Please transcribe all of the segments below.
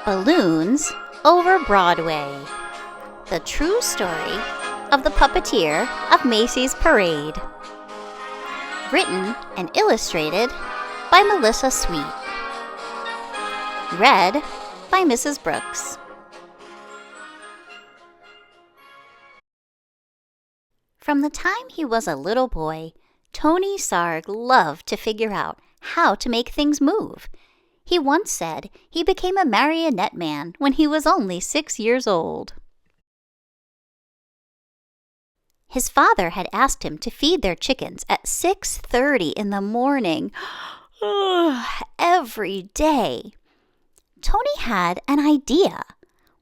Balloons Over Broadway. The true story of the puppeteer of Macy's Parade. Written and illustrated by Melissa Sweet. Read by Mrs. Brooks. From the time he was a little boy, Tony Sarg loved to figure out how to make things move. He once said he became a marionette man when he was only 6 years old. His father had asked him to feed their chickens at 6:30 in the morning, every day. Tony had an idea.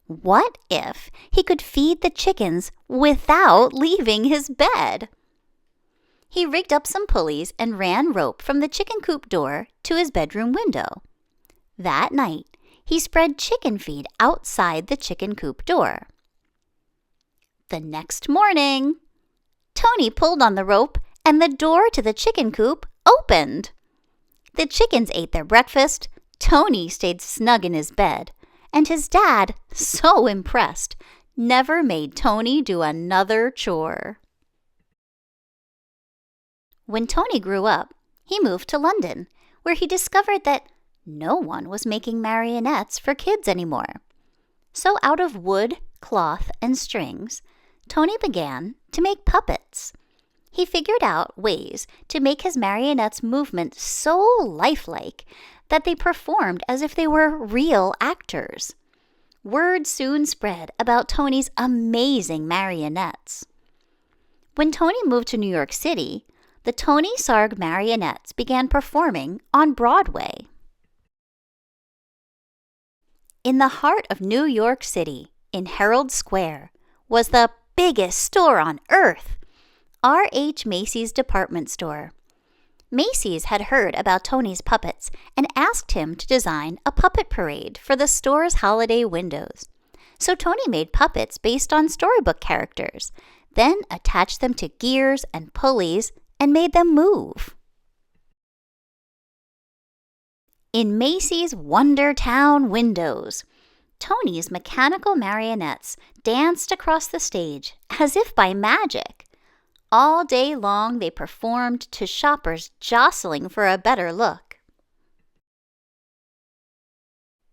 What if he could feed the chickens without leaving his bed? He rigged up some pulleys and ran rope from the chicken coop door to his bedroom window. That night, he spread chicken feed outside the chicken coop door. The next morning, Tony pulled on the rope and the door to the chicken coop opened. The chickens ate their breakfast, Tony stayed snug in his bed, and his dad, so impressed, never made Tony do another chore. When Tony grew up, he moved to London, where he discovered that no one was making marionettes for kids anymore. So out of wood, cloth, and strings, Tony began to make puppets. He figured out ways to make his marionettes' movement so lifelike that they performed as if they were real actors. Word soon spread about Tony's amazing marionettes. When Tony moved to New York City, the Tony Sarg marionettes began performing on Broadway. In the heart of New York City, in Herald Square, was the biggest store on earth, R.H. Macy's department store. Macy's had heard about Tony's puppets and asked him to design a puppet parade for the store's holiday windows. So Tony made puppets based on storybook characters, then attached them to gears and pulleys and made them move. In Macy's Wonder Town windows, Tony's mechanical marionettes danced across the stage as if by magic. All day long they performed to shoppers jostling for a better look.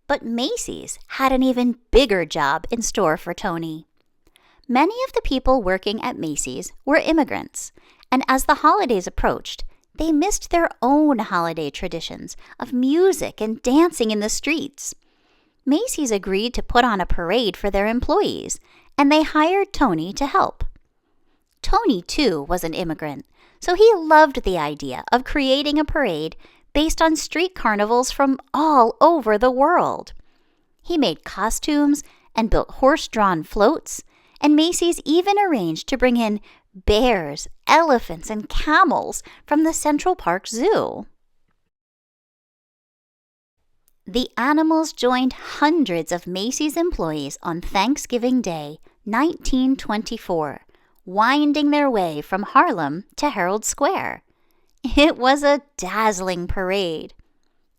But Macy's had an even bigger job in store for Tony. Many of the people working at Macy's were immigrants, and as the holidays approached, they missed their own holiday traditions of music and dancing in the streets. Macy's agreed to put on a parade for their employees, and they hired Tony to help. Tony, too, was an immigrant, so he loved the idea of creating a parade based on street carnivals from all over the world. He made costumes and built horse-drawn floats, and Macy's even arranged to bring in bears, elephants, and camels from the Central Park Zoo. The animals joined hundreds of Macy's employees on Thanksgiving Day, 1924, winding their way from Harlem to Herald Square. It was a dazzling parade.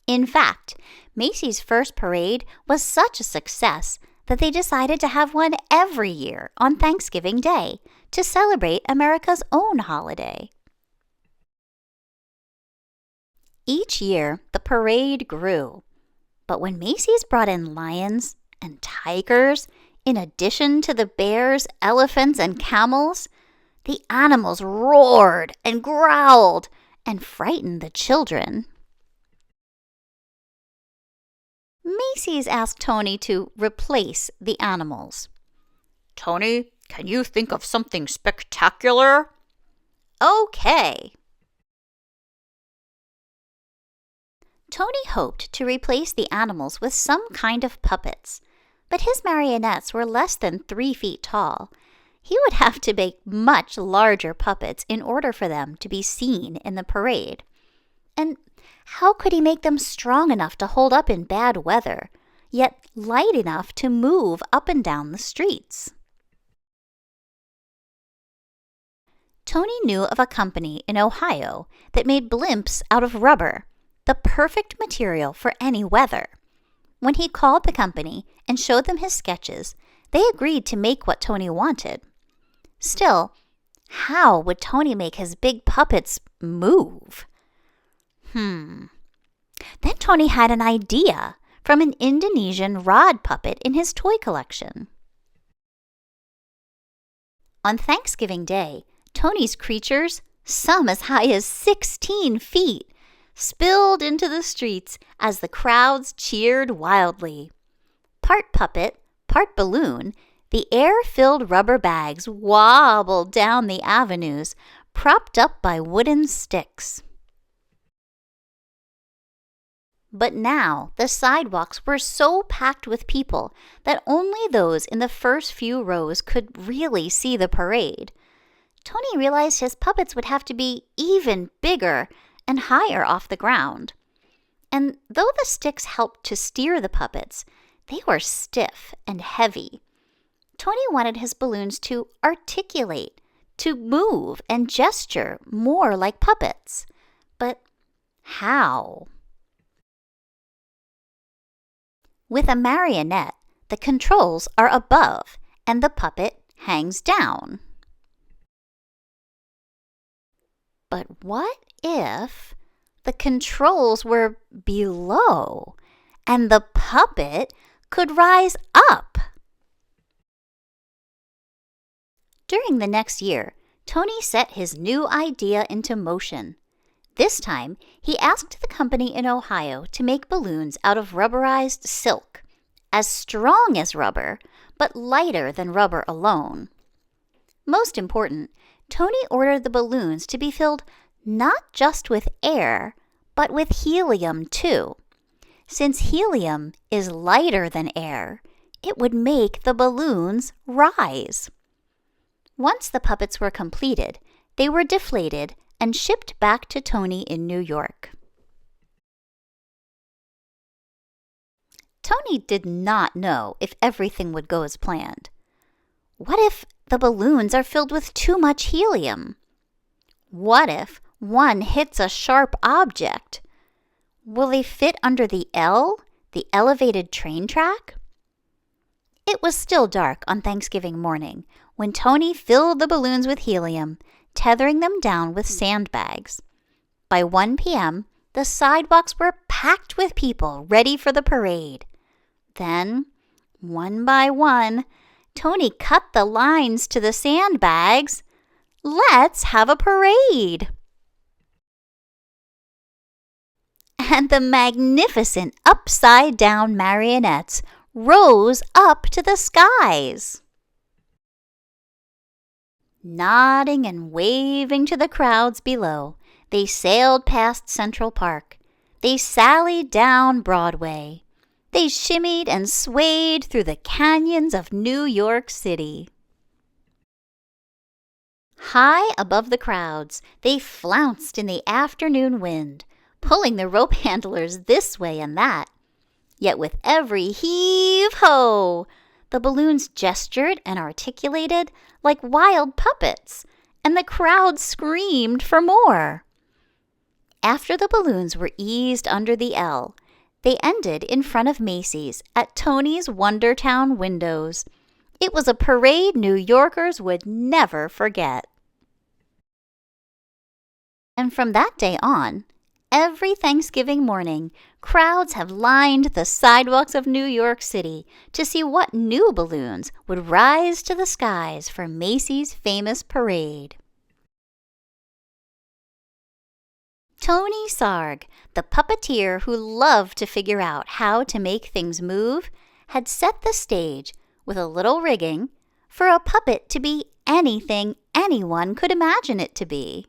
In fact, Macy's first parade was such a success that they decided to have one every year on Thanksgiving Day to celebrate America's own holiday. Each year, the parade grew. But when Macy's brought in lions and tigers, in addition to the bears, elephants, and camels, the animals roared and growled and frightened the children. Macy's asked Tony to replace the animals. "Tony, can you think of something spectacular?" "Okay." Tony hoped to replace the animals with some kind of puppets, but his marionettes were less than 3 feet tall. He would have to make much larger puppets in order for them to be seen in the parade. And how could he make them strong enough to hold up in bad weather, yet light enough to move up and down the streets? Tony knew of a company in Ohio that made blimps out of rubber, the perfect material for any weather. When he called the company and showed them his sketches, they agreed to make what Tony wanted. Still, how would Tony make his big puppets move? Then Tony had an idea from an Indonesian rod puppet in his toy collection. On Thanksgiving Day, Tony's creatures, some as high as 16 feet, spilled into the streets as the crowds cheered wildly. Part puppet, part balloon, the air-filled rubber bags wobbled down the avenues, propped up by wooden sticks. But now the sidewalks were so packed with people that only those in the first few rows could really see the parade. Tony realized his puppets would have to be even bigger and higher off the ground. And though the sticks helped to steer the puppets, they were stiff and heavy. Tony wanted his balloons to articulate, to move and gesture more like puppets. But how? With a marionette, the controls are above and the puppet hangs down. But what if the controls were below and the puppet could rise up? During the next year, Tony set his new idea into motion. This time, he asked the company in Ohio to make balloons out of rubberized silk, as strong as rubber, but lighter than rubber alone. Most important, Tony ordered the balloons to be filled not just with air, but with helium too. Since helium is lighter than air, it would make the balloons rise. Once the puppets were completed, they were deflated and shipped back to Tony in New York. Tony did not know if everything would go as planned. What if the balloons are filled with too much helium? What if one hits a sharp object? Will they fit under the L, the elevated train track? It was still dark on Thanksgiving morning when Tony filled the balloons with helium, tethering them down with sandbags. By 1 p.m., the sidewalks were packed with people ready for the parade. Then, one by one, Tony cut the lines to the sandbags. Let's have a parade! And the magnificent upside-down marionettes rose up to the skies. Nodding and waving to the crowds below, they sailed past Central Park. They sallied down Broadway. They shimmied and swayed through the canyons of New York City. High above the crowds, they flounced in the afternoon wind, pulling the rope handlers this way and that. Yet with every heave-ho, the balloons gestured and articulated like wild puppets, and the crowd screamed for more. After the balloons were eased under the L, they ended in front of Macy's at Tony's Wondertown windows. It was a parade New Yorkers would never forget. And from that day on, every Thanksgiving morning, crowds have lined the sidewalks of New York City to see what new balloons would rise to the skies for Macy's famous parade. Tony Sarg, the puppeteer who loved to figure out how to make things move, had set the stage with a little rigging for a puppet to be anything anyone could imagine it to be.